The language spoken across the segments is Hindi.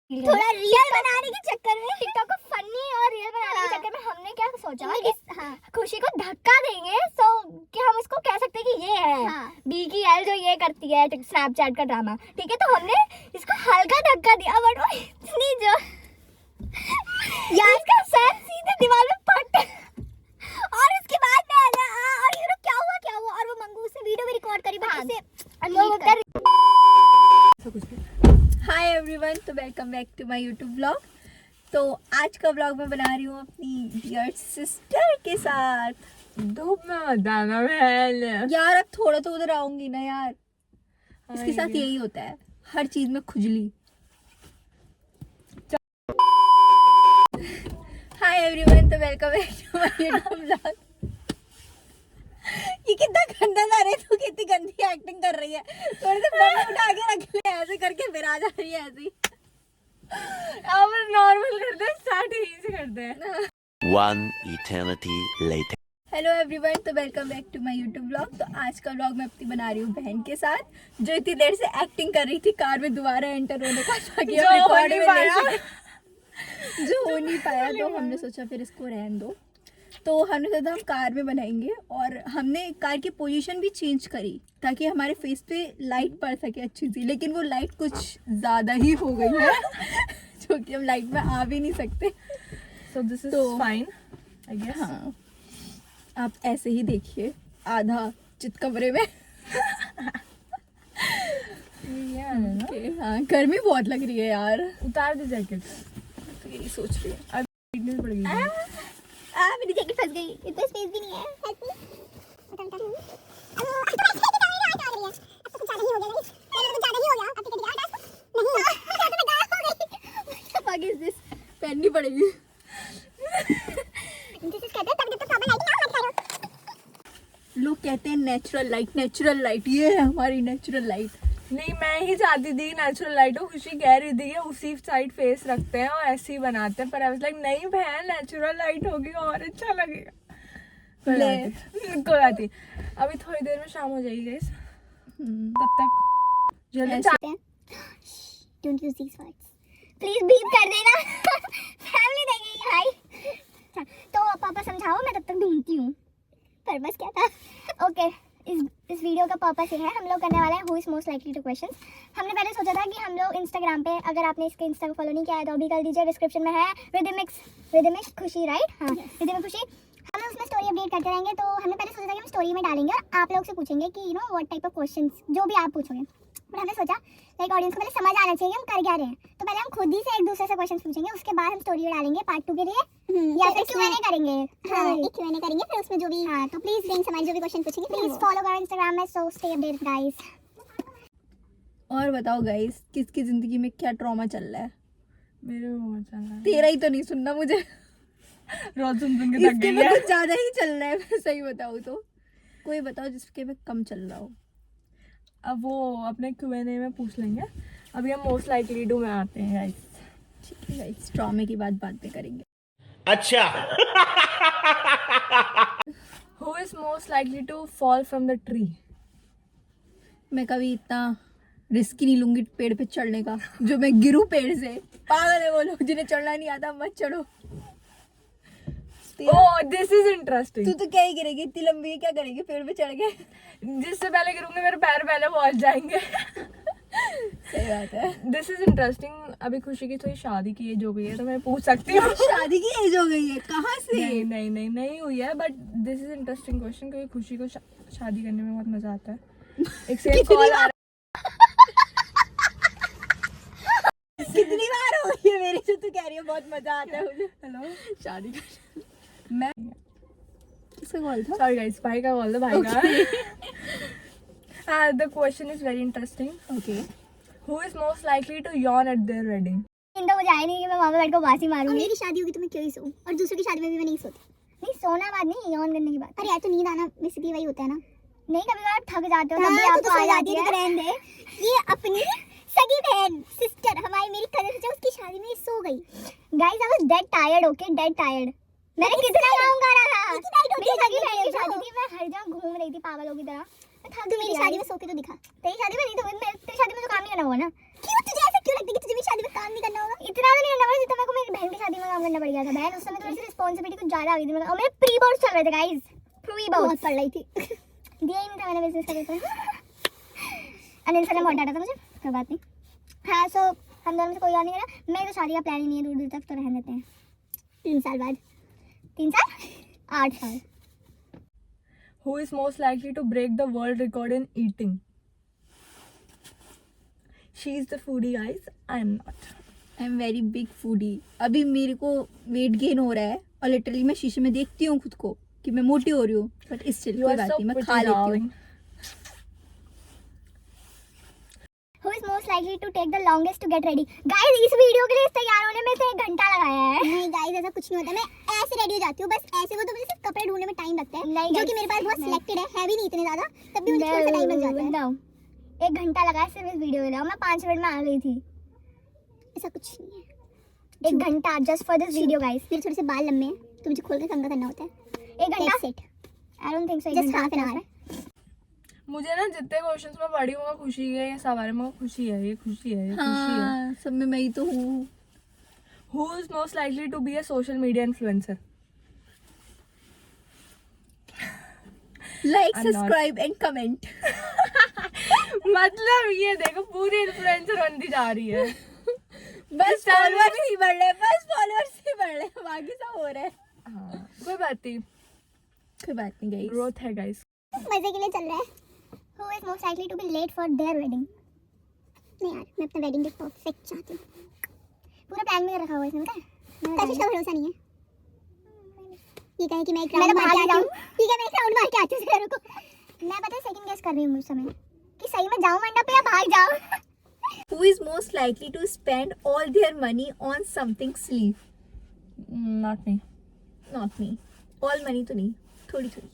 थोड़ा रियल बनाने के चक्कर में, टिकटॉक को फनी और रियल बनाने के चक्कर में हमने क्या सोचा कि खुशी को धक्का देंगे तो कि हम इसको कह सकते हैं कि ये है बी की एल जो ये करती है स्नैपचैट का ड्रामा, ठीक है। तो हमने इसको हल्का धक्का दिया बट वो इतनी जो यार इसका सर सीधे दीवार में पट और उसके बाद में आया और ये क्या हुआ और वो मंगू से वीडियो भी रिकॉर्ड करी बट उसे हाय एवरीवन, तो welcome back to my YouTube vlog. तो आज का व्लॉग मैं बना रही हूँ अपनी डियर सिस्टर के साथ। धूप में मत जाना बहन। यार अब थोड़ा तो उधर आऊंगी ना यार। इसके साथ यही होता है, हर चीज में खुजली। हाय एवरीवन, तो welcome back to my YouTube vlog. ये कितना गंदा लग रहा है, तू कितनी गंदी एक्टिंग कर रही है। थोड़ी सी फोन उठा के रख ले, ऐसे करके फिर आ जा रही है ऐसे ही। अब नॉर्मल करते हैं, स्टार्ट यहीं से करते हैं। One eternity later. Hello everyone, तो welcome back to my YouTube vlog. तो आज का व्लॉग मैं अपनी बना रही हूँ बहन के साथ, जो इतनी देर से एक्टिंग कर रही थी कार में दोबारा एंटर होने का, ताकि जो हो नहीं पाया। तो हमने सोचा फिर इसको रहने दो। तो हमने सोचा हम कार में बनाएंगे और हमने कार की पोजीशन भी चेंज करी ताकि हमारे फेस पे लाइट पड़ सके अच्छी सी, लेकिन वो लाइट कुछ ज़्यादा ही हो गई है जो कि हम लाइट में आ भी नहीं सकते। So this is fine, I guess. हाँ, आप ऐसे ही देखिए आधा चित कमरे में। हाँ, गर्मी बहुत लग रही है यार। उतार दे जैकेट। तो यही सोच रही है। अब फिटनेस बढ़ गई। मेरी जैकेट फंस गई, इतना स्पेस भी नहीं है। पहननी पड़ेगी। लोग कहते हैं नेचुरल लाइट, ये है हमारी नेचुरल लाइट। नहीं, मैं ही चाहती थी नेचुरल लाइट हो। खुशी कह रही थी कि उसी साइड फेस रखते हैं और ऐसे ही बनाते हैं, पर आई वाज लाइक नहीं बहन, नेचुरल लाइट होगी और अच्छा लगेगा। कोई बात नहीं, अभी थोड़ी देर में शाम हो जाएगी गाइस। तब तक जल्दी Don't use these words. Please beep कर देना। फैमिली देखेगी भाई। तो पापा समझाओ, मैं तब तक ढूंढती हूँ। पर्पस क्या था? ओके, इस वीडियो का पर्पस ये है, हम लोग करने वाले हैं who is most likely two questions. हमने पहले सोचा था कि हम लोग इंस्टाग्राम पे, अगर आपने इसके इंस्टा को फॉलो नहीं किया है तो अभी कर दीजिए, डिस्क्रिप्शन में है रिदमिक्स खुशी, राइट? हाँ, रिदमिक खुशी। हम लोग उसमें स्टोरी अपडेट करते रहेंगे। तो हमने पहले सोचा था कि हम स्टोरी में डालेंगे और आप लोग से पूछेंगे कि व्हाट टाइप ऑफ क्वेश्चंस, जो भी आप पूछोगे। बट हमने सोचा लाइक ऑडियंस को पहले समझ आना चाहिए हम कर क्या रहे हैं, तो पहले हम खुद ही से एक दूसरे से क्वेश्चंस पूछेंगे, उसके बाद हम स्टोरी डालेंगे पार्ट 2 के लिए, या फिर Q&A करेंगे। हाँ, एक Q&A करेंगे फिर उसमें जो भी। हाँ, तो प्लीज फ्रेंड्स हमारे जो भी क्वेश्चन पूछेंगे प्लीज फॉलो करो इंस्टाग्राम में। So stay updated guys. और बताओ गाइस, किसकी जिंदगी में क्या ट्रॉमा चल रहा है? मेरे में बहुत चल रहा है। तेरा ही तो नहीं सुनना मुझे, रोज सुन के थक गई है। कुछ ज्यादा ही चल रहा है। मैं सही बताऊँ तो कोई बताओ जिसके में कम चल रहा हो। अब वो अपने Q&A में पूछ लेंगे। अभी हम मोस्ट लाइकली टू में आते हैं गाइस। ठीक है गाइस, ट्रॉमे की बातें करेंगे। अच्छा। Who is most likely to fall from the tree? मैं कभी इतना रिस्क नहीं लूंगी पेड़ पे चढ़ने का जो मैं गिरूं पेड़ से। पागल है वो लोग जिन्हें चढ़ना नहीं आता, मत चढ़ो। Oh, this is interesting. तू तो क्या ही गिरेगी, इतनी लंबी है, क्या करेगी पेड़ पे चढ़ के? जिससे पहले गिरूंगी मेरे पैर पहले पहुंच जाएंगे। सही बात है। This is interesting. अभी खुशी की थोड़ी शादी की एज हो गई है तो मैं पूछ सकती हूँ। शादी की एज हो गई है? कहाँ से? नहीं हुई है, but this is interesting question क्योंकि खुशी को शादी करने में बहुत मजा आता है। एक सेम कॉल आ रहा है। कितनी बार हो गई है मेरी से तू कह रही है बहुत मजा आता है मुझे। हेलो, शादी कर। मैं किसका कॉल था? सॉरी गाइस, भाई का कॉल था, भाई का। हाँ, the question is very interesting. Okay, who is most likely to yawn at their wedding? इंदा मुझे आया नहीं कि मैं वहां पे बैठ कर बासी मारूंगी। मेरी शादी होगी तो मैं क्यों ही सोऊं, और दूसरों की शादी में भी मैं नहीं सोती। नहीं, सोना बात नहीं, यौन करने की बात। अरे यार, तो नींद आना बेसिकली वही होता है ना। नहीं, कभी कभार थक जाते हो तब भी आपको आ जाती है। रहने दे। ये अपनी सगी बहन सिस्टर हमारी, मेरी कजन से, उसकी शादी में सो गई। Guys, I was dead tired. Okay, dead tired. मैंने कितना काम करा था। मेरी सगी बहन की शादी थी, मैं हर जगह घूम रही थी पागलों की तरह। मैं थक गई। मेरी शादी में सो के तो दिखा। तेरी शादी में नहीं, तो तेरी शादी में तो काम नहीं करना होगा ना। क्यों तुझे ऐसा क्यों लगता है कि तुझे मेरी शादी में काम नहीं करना होगा? करना पड़ गया था बहन, उस समय थोड़ी सी रिस्पॉन्सिबिलिटी कुछ ज्यादा आ गई थी और मेरे प्री बोर्ड्स चल रहे थे गाइस, प्री बोर्ड्स पढ़ रही थी दिया ही नहीं था मैंने बिजनेस का पेपर अनिल सर ने बहुत डांटा था मुझे, कोई बात नहीं। हाँ सो हम दोनों में से कोई और नहीं करा, मेरी तो शादी का प्लान ही नहीं है दूर दूर तक, तो रहने देते हैं 3 साल बाद, 3 साल 8 साल। Who is most likely to break the world record in eating? She is the foodie, guys. I am not. I am very big foodie. अभी मेरे को वेट गेन हो रहा है और लिटरली मैं शीशे में देखती हूँ खुद को कि मैं मोटी हो रही हूँ, बट इससे You कोई are बात so नहीं, मैं pretty, खा लेती हूँ। darling. Who is most likely to take the longest to get ready? Guys इस वीडियो के लिए तैयार होने में से 1 घंटा लगाया है। नहीं गाइस ऐसा कुछ नहीं होता, मैं ऐसे रेडी हो जाती हूँ बस ऐसे, वो तो मुझे सिर्फ कपड़े ढूंढने में टाइम लगता है, नहीं जो कि मेरे पास बहुत सिलेक्टेड है भी नहीं इतने ज्यादा, तब भी मुझे थोड़ा सा टाइम लग जाता है। 1 घंटा लगाया सिर्फ इस वीडियो के लिए और मैं 5 मिनट में आ गई थी। ऐसा कुछ नहीं है, 1 घंटा just for this video guys. मेरे थोड़े से बाल लंबे हैं तो मुझे खोल के कंघा करना होता है। 1 घंटा set, I don't think so, just half an hour. मुझे ना जितने क्वेश्चंस में पढ़ी हूँ खुशी है, ये सवाल में खुशी है, ये खुशी है, ये खुशी है। हाँ, सब में मैं ही तो हूँ। Who is most likely to be a social media influencer? Like, I'm not. Subscribe and comment. मतलब ये देखो पूरी इन्फ्लुएंसर बनती जा रही है। बस फॉलोअर्स ही बढ़ रहे हैं, बस फॉलोअर्स ही बढ़ रहे हैं, बाकी सब हो रहा है। हाँ, कोई बात नहीं, कोई बात नहीं गाइस। ग्रोथ है गाइस। मजे के लिए चल रहा है। Who is most likely to be late for their wedding? नहीं यार, मैं अपना वेडिंग डे परफेक्ट चाहती हूँ। पूरा प्लान में रखा हुआ है इसमें क्या? कशिश का भरोसा नहीं है। ये कहे कि मैं एक राउंड मार के आती हूँ। ठीक है, मैं एक राउंड मार के आती हूँ, रुको। मैं पता है सेकंड गेस कर रही हूँ उस समय कि सही में जाऊँ मंडप पे या भाग जाऊँ। Who is most likely to spend all their money on something silly? Not me. Not me. All money तो नहीं, थोड़ी थोड़ी।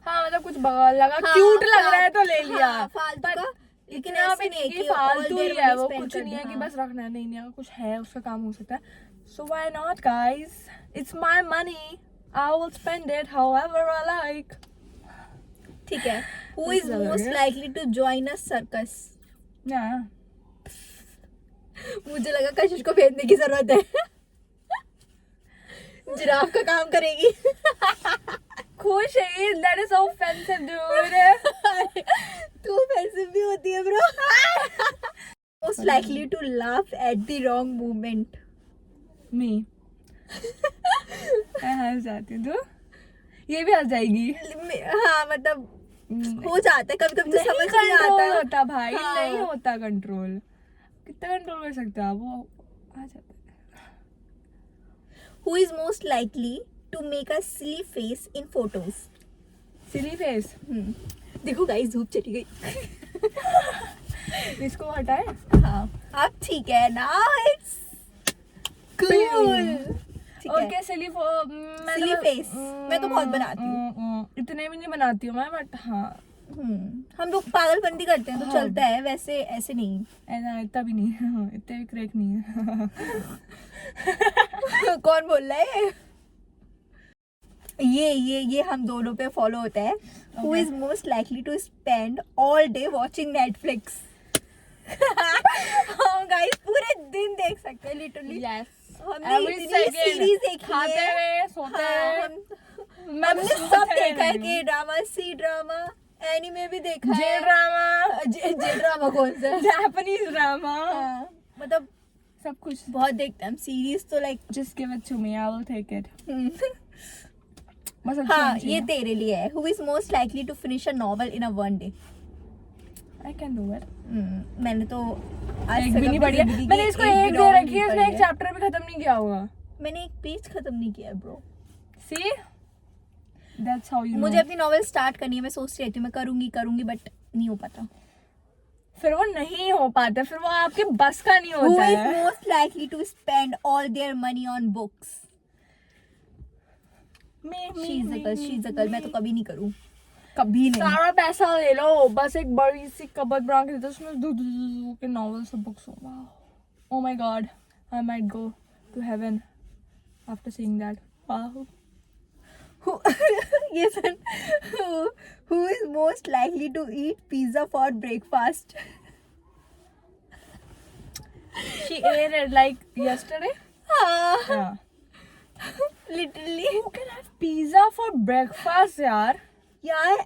हाँ मतलब कुछ बगल लगा, हाँ, क्यूट लग रहा है तो ले लिया। हाँ, फालतू पर का, लेकिन इतना ऐसे भी नहीं है कि फालतू all ही their है, money वो spend कुछ कर नहीं है दें, कि हाँ। बस रखना है, नहीं है कुछ है उसका काम हो सकता है। So why not guys? It's my money. I will spend it however I like. ठीक है। Who is ऐसा लग most रहा है। likely to join a circus? Yeah. मुझे लगा कशिश को भेजने की जरूरत है। जिराफ का काम करेगी। खुश है, that is so offensive dude. तू offensive भी होती है bro. Most likely to laugh at the wrong moment. Me. मैं हंस जाती हूँ, तू ये भी हंस जाएगी। हाँ मतलब हो जाता है कभी कभी, तो नहीं समझ नहीं कंट्रोल आता। होता भाई, हाँ। नहीं होता कंट्रोल। कितना कंट्रोल कर सकते हो आप, वो आ जाता है। Who is most likely to make a silly face in photos? Silly face, देखो गाइस धूप चली गई। इसको हटाए। हाँ अब ठीक है ना, it's cool. Okay silly Silly face, मैं तो बहुत बनाती हूँ। इतने भी नहीं बनाती हूँ मैं, बट हाँ हम लोग पागलपंती करते हैं तो हाँ। चलता है, वैसे ऐसे नहीं। ऐसा इतना भी नहीं, इतने भी क्रैक नहीं है। कौन बोल रहा है ये हम दोनों पे फॉलो होता है। Who is most likely to spend all day watching Netflix? हम गाइस पूरे दिन देख सकते हैं लिटरली। यस, हमने इतनी सीरीज देखी खाते है। हुए सोते हाँ, हुए हमने सब देखा है, के ड्रामा, सी ड्रामा, एनिमे भी देखा जे है। ड्रामा, जे ड्रामा कौन सा है? जापानीज ड्रामा, हाँ, मतलब सब कुछ। बहुत देखते हैं हम सीरीज तो like. Just give it to me, I will take it. बस अच्छी हाँ होनी ये चाहिए। तेरे लिए है। Who is most likely to finish a novel in a one day? I can do it. मैंने तो आज एक तक भी नहीं अपनी पढ़ी है, जिंदगी मैंने की इसको भी एक दे novel रखी है, नहीं इसने पढ़ी एक चैप्टर भी खत्म नहीं किया होगा। मैंने एक पेज खत्म नहीं किया bro. See? That's how you know. मुझे अपनी नॉवेल स्टार्ट करनी है, मैं सोचती रहती हूँ मैं करूंगी बट नहीं हो पाता। फिर वो नहीं हो पाता, फिर वो आपके बस का नहीं Who होता is है। most likely to spend all their money on books? She's a girl, मैं तो कभी नहीं करूँ, कभी नहीं। सारा पैसा ले लो, बस एक बड़ी सी कबर्ड बना के दे दो, उसमें दो के नॉवेल्स और बुक्स हो। Oh my God, I might go to heaven after seeing that. Wow. ये सुन, who is most likely to eat pizza for breakfast? She ate it like yesterday. हाँ Yeah. Literally Who can have pizza for breakfast, यार? यार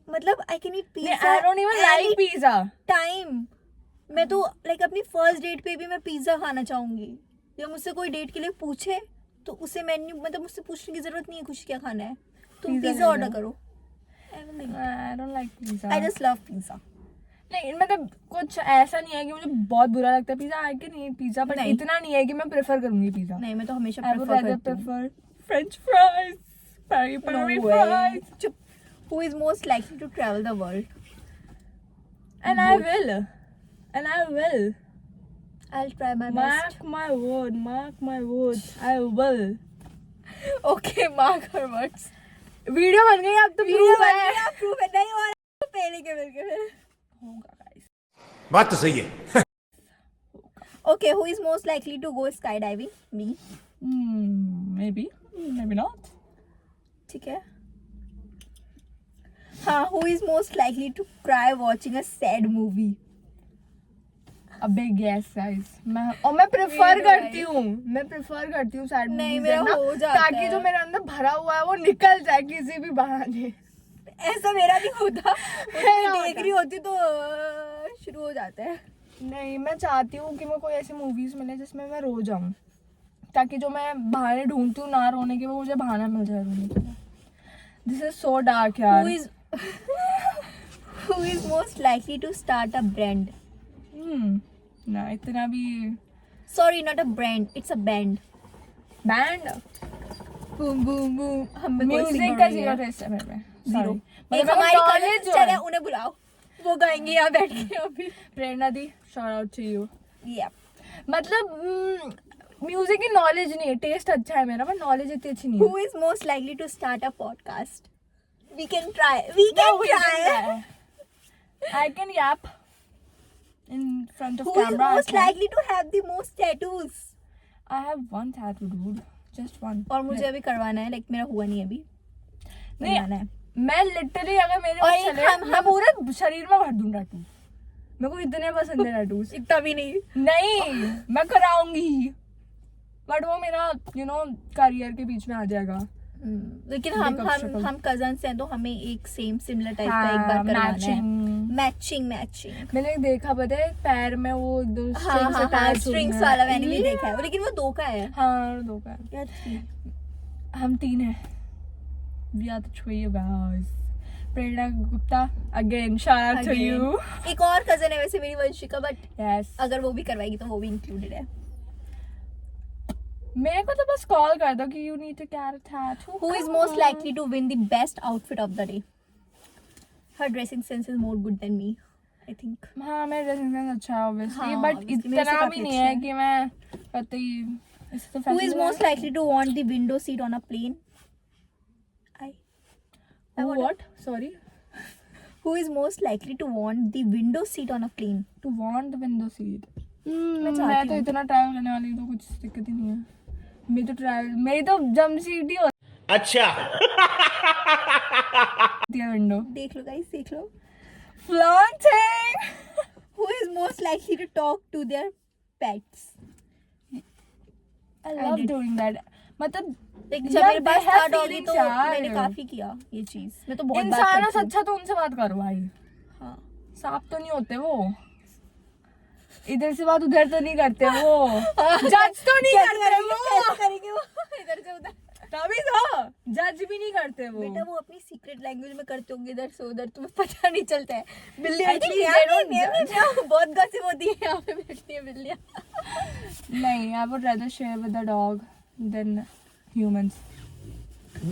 मतलब I can eat pizza I don't even like pizza. Time. मैं तो लाइक अपनी फर्स्ट डेट पे भी मैं पिज्जा खाना चाहूंगी. या मुझसे कोई डेट के लिए पूछे तो उसे मेन्यू मतलब मुझसे पूछने की जरूरत नहीं है कुछ क्या खाना है, तुम Pizza पिज्जा ले ऑर्डर लो. करो. I don't like pizza. I just love pizza. नहीं मतलब कुछ ऐसा नहीं है कि मुझे बहुत बुरा लगता है pizza. I can eat pizza but नहीं. इतना नहीं है कि मैं प्रेफर करूंगी पिज्जा. नहीं मैं तो हमेशा I would प्रेफर rather करती हूँ. prefer French fries. Peri peri No way. fries. चुप. Who is most likely to travel the world? And I will. And I will. I'll try my best. Mark my word. Mark my words. I will. Okay, mark her words. Video बन गई अब तो proof है. प्रूफ है नहीं हो रहा पहले के मिलके फिर. होगा guys. बात तो सही है. Okay, who is most likely to go skydiving? Me. Maybe. Maybe not. ठीक है. हाँ, who is most likely to cry watching a sad movie? अबे yes guys. मैं प्रेफर मेरा करती हूँ. मैं प्रेफर करती हूँ सैड नहीं, मूवीज मेरा देखना हो जाता ताकि है. जो मेरे अंदर भरा हुआ है वो निकल जाए किसी भी बहाने. ऐसा मेरा नहीं होता. मेरा मैं देख होता. रही होती तो शुरू हो जाता है. नहीं मैं चाहती हूँ कि मैं कोई ऐसी मूवीज मिले जिसमें मैं रो जाऊँ ताकि जो मैं बहाने ढूंढती हूँ ना रोने के वो मुझे बहाना मिल जाए रोने के लिए. दिस इज सो डार्क यार. Who is most likely to start a brand? ना इतना भी. Sorry, not a brand. It's a band. Band Boom boom boom. हम में कोई म्यूजिक singer का नहीं जीरो है. टेस्ट है मेरे में. Zero. Sorry. एक मतलब हमारी knowledge कॉलेज जो है है. उन्हें बुलाओ. वो गाएंगे यहाँ बैठ के अभी. प्रेरणा दी shout out to you. Yeah. मतलब म्यूजिक की नॉलेज नहीं है. टेस्ट अच्छा है मेरा पर नॉलेज इतनी अच्छी नहीं है. Who is most likely to start a podcast? We can try. We can try. I can yap in front of Who is camera. I most can. likely to have the most tattoos? I have one tattoo, dude. Just one. और मुझे अभी करवाना है. लाइक मेरा हुआ नहीं अभी. नहीं करवाना है. मैं लिटरली अगर मेरे और पास एक चले हम- मैं पूरे शरीर में भर दूं टैटू. मेरे को इतने पसंद है टैटूज. इतना भी नहीं. नहीं मैं कराऊंगी बट वो मेरा करियर के बीच में आ जाएगा. लेकिन Makeup हम शकल. हम कजन्स हैं तो हमें एक सेम सिमिलर टाइप का एक बार करवाना है. मैचिंग. मैचिंग. मैंने देखा पता है पैर में वो दो हाँ strings हाँ हाँ attach हो स्ट्रिंग्स गए हैं. वाला मैंने भी देखा है. लेकिन वो 2 का है. हाँ 2 का है. यार हम 3 हैं. We are the trio guys. Prerna Gupta again shout out to you. एक और कजन है वैसे मेरी वंशिका बट Yes. अगर वो भी करवाएगी तो वो भी इंक्लूडेड है. मेरे को तो बस कॉल कर दो कि you need to get a tattoo. Who is most likely to win the best outfit of the day? Her dressing sense is more good than me, I think. हाँ मेरा ड्रेसिंग सेंस अच्छा है ऑब्वियसली हाँ, बट obviously, मेरे से इतना काफी भी नहीं अच्छा है है. कि मैं कतई इससे तो Who is fashion most likely to want the window seat on a plane? I want what sorry Who is most likely to want the window seat on a plane? to want the window seat. मैं मैं चाहती तो हूँ. इतना ट्रैवल करने वाली हूँ तो कुछ दिक्कत ही नहीं है. मेरी तो जम सीट ही अच्छा. होती है विंडो. देख लो guys, देख लो. Flaunting. Who is most likely to talk to their pets? I love did. doing that. मतलब Like, यार, जब मेरे पास they have था डॉगी feelings तो यार. मैंने काफी किया ये चीज. मैं तो बहुत बात इंसानों करती से हूँ. अच्छा तो उनसे बात करो भाई. हाँ. सांप तो नहीं होते वो. इधर से बात उधर तो नहीं करते वो. जज तो नहीं करते वो. करेंगे वो इधर से उधर. तभी तो जज भी नहीं करते वो. बेटा वो अपनी सीक्रेट लैंग्वेज में करते होंगे इधर से उधर. तुम्हें पता नहीं चलता है. बिल्ली I think बैठी है they यहाँ don't पे, यहाँ पे, यहाँ पे बहुत गॉसिप होती है यहाँ पे बैठती है बिल्लियाँ. नहीं I would rather share with the dog than humans.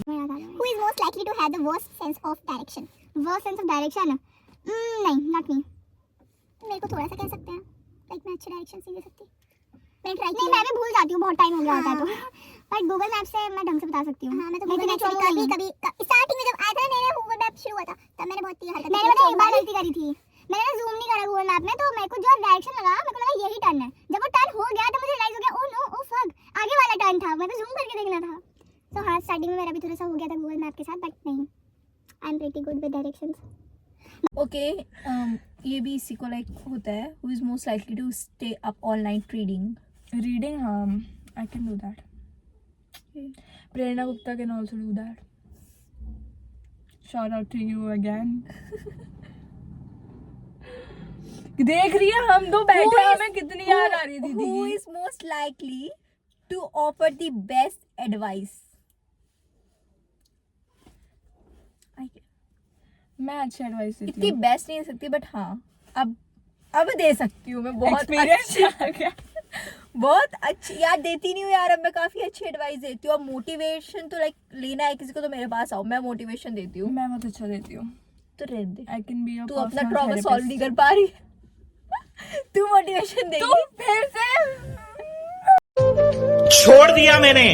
Who is most likely to have the worst sense of direction? Worst sense of direction? नहीं, not me. मेरे को थोड़ा सा कह सकते हैं. Like मैं अच्छे डायरेक्शन नहीं दे सकती. मैंने ट्राई किया. नहीं मैं भी भूल जाती हूँ बहुत टाइम हो गया होता है तो. बट गूगल मैप से मैं ढंग से बता सकती हूँ. हाँ मैं तो गूगल मैप से कभी स्टार्टिंग में जब आया था ना मेरा गूगल मैप शुरू हुआ था तब मैंने बहुत हरकत मैंने पता एक बार गलती करी थी. मैंने जूम नहीं करा गूगल मैप में तो मेरे को जो डायरेक्शन लगा मेरे को लगा यही टर्न है. जब वो टर्न हो गया तो मुझे रियलाइज हो गया ओह नो ओह फक आगे वाला टर्न था. मैं तो जूम करके देखना था. तो हाँ स्टार्टिंग में मेरा भी थोड़ा सा हो गया था गूगल मैप के साथ बट नहीं I am pretty good with directions. Okay ये भी इसी को लाइक होता है. Who is most likely to stay up all night reading? Reading I can do that. Prerna Gupta can also do that. Shout out to you again. देख रही है हम दो बैठे हैं, हमें कितनी याद आ रही थी दीदी Who की। is most likely to offer the best advice? मैं अच्छी एडवाइस देती इतनी हूँ। बेस्ट नहीं दे सकती बट हाँ अब दे सकती हूँ मैं। बहुत एक्सपीरियंस आ गया। बहुत अच्छी यार देती नहीं हूँ यार, अब मैं काफी अच्छी एडवाइस देती हूँ। अब मोटिवेशन तो लाइक लेना है किसी को तो मेरे पास आओ, मैं मोटिवेशन देती हूँ। मैं बहुत अच्छा देती हूँ। तो रहने दे, आई कैन बी योर तू अपना ट्रॉमा सॉल्व नहीं कर पा रही तू मोटिवेशन दे। तू फिर से छोड़ दिया मैंने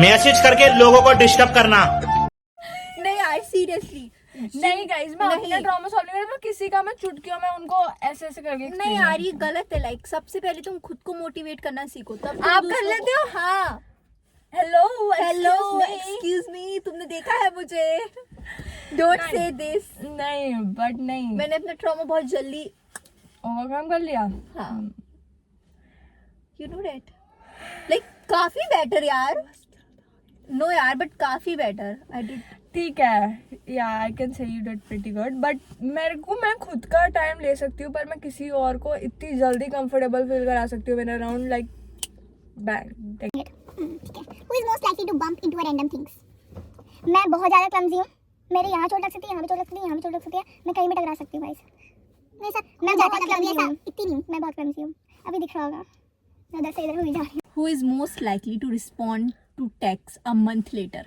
मैसेज करके लोगों को डिस्टर्ब करना। नहीं यार सीरियसली नहीं गाइस, मैं अपना नहीं। ड्रामा सॉल्व नहीं करती, किसी का मैं चुटकियों में उनको ऐसे ऐसे करके नहीं explain यार करती ये गलत है। लाइक सबसे पहले तुम खुद को मोटिवेट करना सीखो, तब तुम आप कर दूसरों लेते को- हो? हाँ। हूँ। हेलो हेलो एक्सक्यूज मी, तुमने देखा है मुझे? Don't say this. नहीं बट नहीं, मैंने अपना ट्रॉमा बहुत जल्दी ओवरकम कर लिया। हाँ यू नो दैट लाइक काफी बेटर यार। नो यार बट काफी बेटर आई डिड। ठीक है, या I can say you did pretty good, but मेरे को मैं खुद का टाइम ले सकती हूँ, पर मैं किसी और को इतनी जल्दी कंफर्टेबल फील करा सकती हूँ मेरे अराउंड लाइक बैंग। ठीक है। Who is most likely to bump into a random things? मैं बहुत ज़्यादा clumsy हूँ, मेरे यहाँ चोट लग सकती है, यहाँ भी चोट लग सकती है, यहाँ भी चोट लग सकती है, मैं कहीं भी टकरा सकती हूँ भाई। मेरे साथ मैं बहुत clumsy हूँ, इतनी नहीं, मैं बहुत clumsy हूँ। अभी दिख रहा होगा मैं उधर से इधर हुई जा रही हूँ। Who is most likely to respond to text a month later?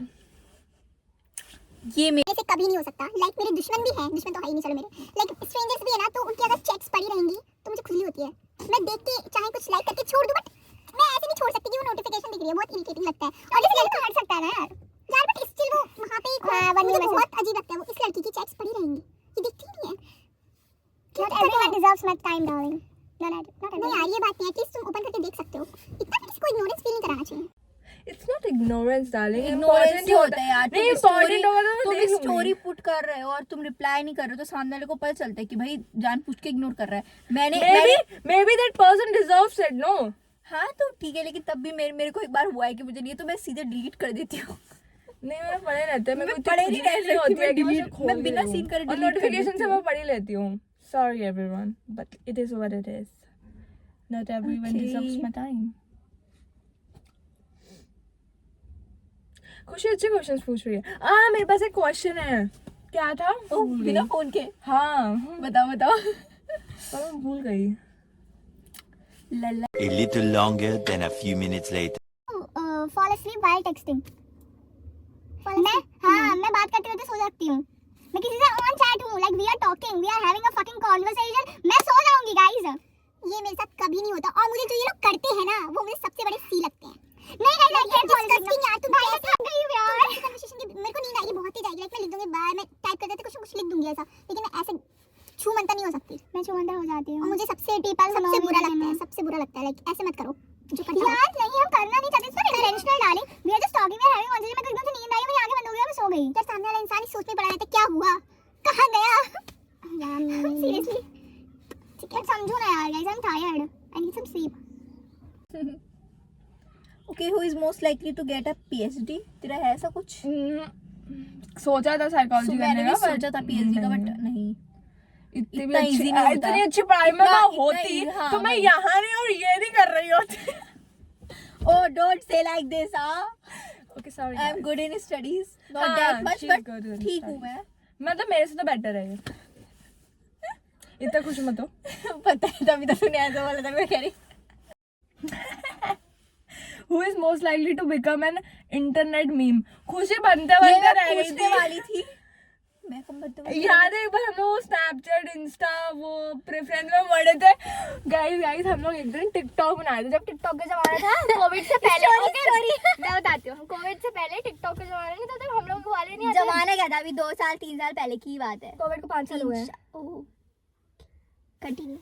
ये मेरे से कभी नहीं हो सकता। लाइक मेरे दुश्मन भी हैं, दुश्मन तो है ही नहीं, चलो मेरे लाइक स्ट्रेंजर्स भी है ना, तो उनकी अगर चेक्स पड़ी रहेंगी तो मुझे खुजली होती है। मैं देख के चाहे कुछ लाइक करके छोड़ दूं, बट मैं ऐसे नहीं छोड़ सकती कि वो नोटिफिकेशन दिख रही है, बहुत इरिटेटिंग लगता है। और इस लड़का हट सकता है ना यार बट स्टिल वो वहां पे मुझे बहुत अजीब लगता है। वो इस लड़की की चेक्स पड़ी रहेंगी, ये दिखती नहीं है। Not everyone deserves my time darling. नहीं यार ये बात नहीं है कि तुम ओपन करके देख सकते हो, इतना भी किसी को इग्नोरेंस फील नहीं कराना चाहिए। It's not ignorance darling, ignorance ही होता है यार। नहीं इम्पोर्टेंट होगा तो तुम देख लूंगी। स्टोरी पुट कर रहे हो और तुम रिप्लाई नहीं कर रहे हो तो सामने वाले को पता चलता है कि भाई जानबूझ के इग्नोर कर रहा है। maybe that person deserves it, no? हाँ तो ठीक है, लेकिन तब भी मेरे को एक बार हुआ है कि मुझे नहीं तो मैं सीधे डिलीट कर देती हूँ। नहीं मैं पढ़े रहते हैं, मैं मेरे को पढ़े नहीं रह सकती, होती है मैं कि delete- खोल मैं दे बिना दूँ। सीन करे और delete कर नोटिफिकेशन देती से हूँ। मैं पढ़ ही लेती हूँ। Sorry everyone, but it is what it is. Not everyone Okay. deserves my time. खुशी अच्छे क्वेश्चंस पूछ रही है। मेरे पास एक क्वेश्चन है। क्या था? ओह, भूल बिना गई। फोन के हाँ बताओ बताओ। पर मैं भूल गई। लल्ला A little longer than a few minutes later. fall asleep while texting. मैं बात करते रहते सो जाती हूँ। मैं किसी से ऑन चैट हूँ, like we are talking, we are having a fucking conversation, मैं सो जाऊंगी गाइस। ये मेरे साथ कभी नहीं होता, और मुझे जो ये लोग करते हैं ना वो मुझे सबसे बड़े सी लगते हैं। नहीं गाइस आई कैन डिस्कसिंग यार, तुम भाई थक गई हो यार कन्वर्सेशन की। मेरे को नींद आएगी बहुत तेज आएगी, लाइक मैं लिख दूंगी बार, मैं टाइप करते कुछ कुछ लिख दूंगी ऐसा, लेकिन मैं ऐसे छूमंतर नहीं हो सकती। मैं छूमंतर हो जाती हूँ और मुझे सबसे बुरा लगता है, सबसे बुरा लगता है। लाइक ऐसे मत करो जो करना यार नहीं, हम करना नहीं चाहते, it's intentional darling, we are just talking, we are having conversation. मैं एकदम से नींद आई, मेरी आंखें बंद हो गई, मैं सो गई। यार सामने वाला इंसान ही सोच में पड़ा रहता है क्या हुआ, कहां गया यार सीरियसली। ठीक है समझो ना यार guys, I am tired, I need some sleep. Okay who is most likely to get a PhD? तेरा है ऐसा कुछ? सोचा था साइकोलॉजी मैंने करने भी का, सोचा था पीएचडी का बट नहीं। इतनी इतना भी easy अच्छी नहीं होता। इतनी अच्छी पढ़ाई में इतना- मैं इतना होती easy, हाँ, तो मैं वही। यहाँ नहीं और ये नहीं कर रही होती। Oh don't say like this okay sorry, I am good in studies not हाँ, that much she's but good in ठीक हूँ studies. मैं। मतलब मेरे से तो बेटर है ये। इतना खुश मत हो। पता है तभी तो तूने ऐसा बोला था, मैं कह रही Who is most likely to become an internet meme? खुशी बनते ये बनते मैं रह गई पूछने थी। वाली थी। मैं कब बनते याद है एक बार हम लोग स्नैपचैट इंस्टा वो प्रेफरेंस में पढ़े थे। गाइस हम लोग एक दिन टिकटॉक बनाए थे, जब टिकटॉक का जमाना था कोविड से पहले। मैं बताती हूँ, कोविड से पहले टिकटॉक का जमाना नहीं था, तब हम लोग वाले नहीं आते। जमाना क्या था? अभी 2 साल 3 साल पहले की बात है। कोविड को 5 साल हुए हैं। कंटिन्यू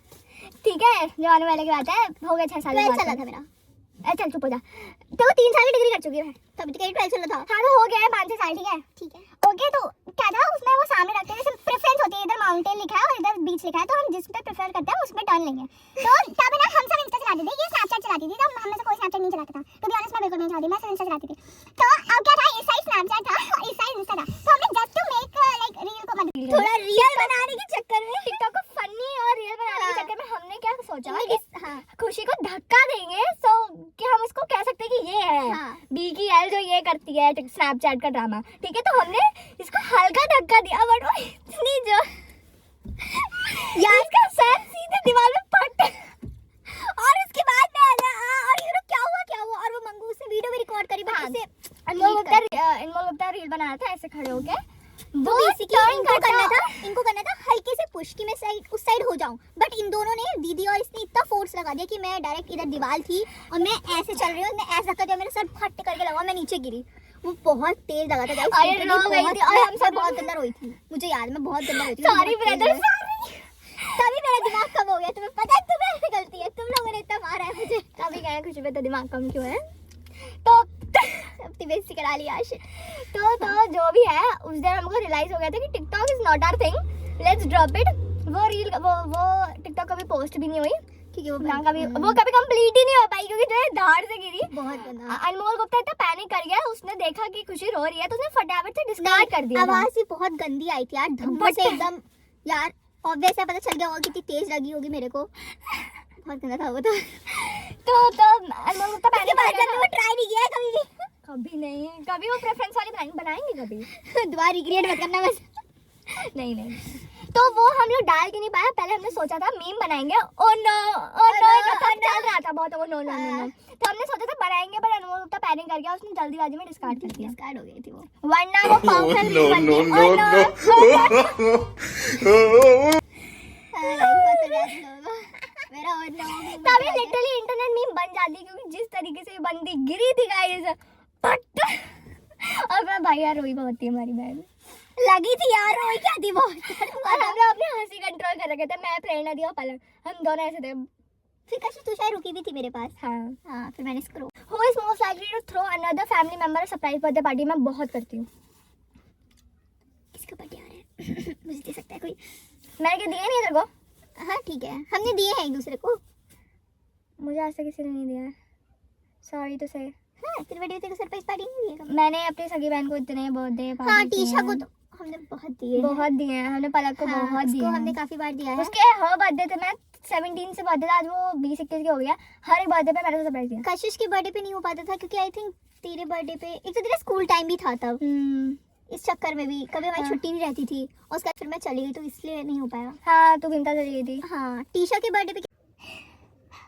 ठीक है, जवान वाले की बात है, हो गया 6 साल का चला था मेरा। चल चुप हो जा, तो 3 साल की डिग्री कर चुकी है, तब तक 12 चल रहा था। हाँ तो हो गया है 5-6 साल, ठीक है ओके। तो क्या था उसमें, वो सामने रखते हैं, जैसे प्रेफरेंस होती है, इधर माउंटेन लिखा है और इधर बीच लिखा है, तो हम जिस पे प्रेफर करते हैं उस पे टर्न लेंगे। तो तब ना हम सब इंस्टा चलाते थे, ये स्नैपचैट चलाती थी, तब हम में से कोई स्नैपचैट नहीं चलाता था, तो भी ऑनेस्ट मैं बिल्कुल नहीं चलाती, मैं सिर्फ इंस्टा चलाती थी। इसको धक्का देंगे सो कि हम इसको कह सकते हैं कि ये है हाँ। बी की एल जो ये करती है स्नैपचैट का ड्रामा, ठीक है। तो हमने इसको हल्का धक्का दिया बट वो इतनी जो यार इसका सर सीधे दीवार में फट और उसके बाद में और ये लोग क्या हुआ और वो मंगूस ने वीडियो भी रिकॉर्ड करी बट उसे अनमोल गुप्ता रील बनाया था ऐसे खड़े होके। वो बेसिकली इनको करना था हल्के से पुश कि मैं उस साइड हो जाऊं, बट इन दोनों ने दीदी और इसने इतना फोर्स लगा दिया कि मैं डायरेक्ट इधर दीवार थी और मैं ऐसे चल रही हूँ, मैं ऐसा धक्का दिया मेरा सर फट करके लगा, मैं नीचे गिरी। वो बहुत तेज लगा था गाइस, अरे रो गई थी और हम सब बहुत गंदा रोई थी, मुझे याद है मैं बहुत गंदा रोई थी। सॉरी ब्रदर, तभी मेरा दिमाग कम हो गया, तुम्हें पता है तुम्हें ऐसे गलती है, तुम लोगों ने इतना मारा है मुझे। कभी गए खुशी पे तो दिमाग कम क्यों है? तो अपनी बेइज्जती करा ली आज। तो जो भी है उस दिन हमको रियलाइज हो गया था कि TikTok is not our thing, let's drop it. वो रील वो टिकटॉक कभी पोस्ट भी नहीं हुई क्योंकि वो कभी कंप्लीट ही नहीं हो पाई क्योंकि जो है धाड़ से गिरी। बहुत गंदा। अनमोल गुप्ता इतना पैनिक कर गया, उसने देखा कि खुशी रो रही है तो उसने फटाफट से डिस्कार्ड कर दिया। आवाज भी बहुत गंदी आई थी यार, धब्बा से एकदम यार ऑब्वियस है, पता चल गया होगा कितनी तेज लगी होगी मेरे को, बहुत गंदा था वो तो अनमोल गुप्ता पैनिक कर गया। वो ट्राई नहीं किया है कभी भी, कभी नहीं, कभी वो प्रेफरेंस वाली बनाएंगे कभी। दोबारा रिक्रिएट मत करना बस। नहीं तो वो हम लोग डाल के नहीं पाया। पहले हमने सोचा था मीम बनाएंगे, ओ नो चल रहा था बहुत, वो नो तो हमने सोचा था बनाएंगे पर अनमोल गुप्ता पैनिक कर गया, उसने जल्दीबाजी में डिस्कार्ड कर दिया। डिस्कार्ड हो गई थी वो, वरना वो परफेक्ट मीम बनती। मेरा और नो तभी लिटरली इंटरनेट मीम बन जाती क्योंकि जिस तरीके से ये बंदी गिरी थी गाइस पट। और मैं भाई यार रोई बहुत थी हमारी बहन, लगी थी यार, रोई क्या थी वो। और हम लोग अपनी हंसी कंट्रोल कर रखे थे, मैं प्रेरणा दी और पलक, हम दोनों ऐसे थे। फिर कशी तू शायद रुकी भी थी मेरे पास। हाँ फिर मैंने इसको Who is most likely to throw another family member a surprise birthday party? मैं बहुत करती हूँ। किसका बर्थडे आ रहा है? मुझे दे सकता है कोई? मैंने क्या दिया नहीं तेरे को? हाँ ठीक है, हमने दिए हैं एक दूसरे को। मुझे आज तक किसी ने नहीं दिया। सॉरी टू से। हाँ तेरे बर्थडे को सरप्राइज पार्टी नहीं दिए कभी? मैंने अपनी सगी बहन को इतने बर्थडे हाँ टीशा को तो हमने बहुत दिए, बहुत दिए हैं। हमने पलक को बहुत दिए हमने हैं। काफी बार दिया है। उसके हर बर्थडे थे, मैं 17 से बर्थडे था, आज वो 20-21 की हो गया। हर एक बर्थडे पे मैंने उसे सरप्राइज दिया। कशिश के बर्थडे पे नहीं हो पाता था क्योंकि आई थिंक तेरे बर्थडे पे एक तो तेरा स्कूल टाइम भी था तब, इस चक्कर में भी कभी हमारी छुट्टी नहीं रहती थी और उसके बाद फिर मैं चली गई तो इसलिए नहीं हो पाया। हाँ तू भिमता चली गई थी। हाँ टीशा के बर्थडे पे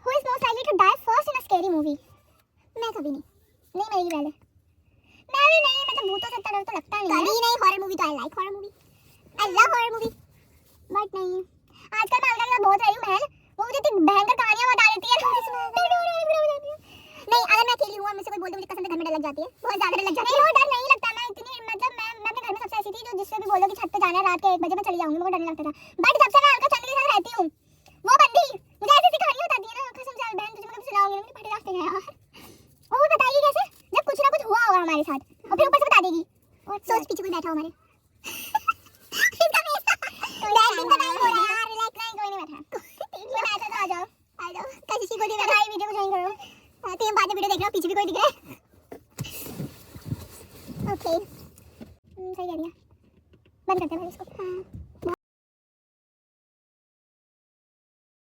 Who is most likely to die first in a scary movie? मैं कभी नहीं मरेगी पहले। मैं भी नहीं, मतलब भूतों से डर तो लगता नहीं है। कभी नहीं, हॉरर मूवी तो I like horror movie, I love horror movie, but नहीं आजकल मैं अलग बहुत रही हूँ बहन, वो मुझे इतनी भयंकर कहानियां बता देती है। नहीं अगर मैं अकेली हूँ और मुझसे कोई बोलते मुझे कसम से घर में डर लग जाती है, बहुत ज्यादा डर लग जाती है। वो डर नहीं लगता, मैं इतनी मतलब मैं अपने घर में सबसे ऐसी थी जो जिससे भी बोलो कि छत पे जाना है रात के 1 बजे मैं चली जाऊंगी, मुझे डर नहीं लगता था। बट जब से मैं अलका चंद के साथ रहती हूँ वो बंदी मुझे ऐसी कहानी बताती है ना, कसम से बहन तुझे मैं सुनाऊंगी, मुझे फटे रास्ते गया यार। और वो बताएगी कैसे जब कुछ ना कुछ हुआ होगा हमारे साथ और फिर ऊपर से बता देगी और सोच पीछे कोई बैठा हो हमारे इसका बैटिंग का टाइम हो रहा है यार, रिलैक्स नहीं, कोई नहीं बैठा तो आ जाओ किसी को दिखा भाई वीडियो को ज्वाइन करो। 3 बातें वीडियो देख रहा हूं, पीछे भी कोई दिख रहा है। ओके सही कह दिया, बंद करते हैं इसको।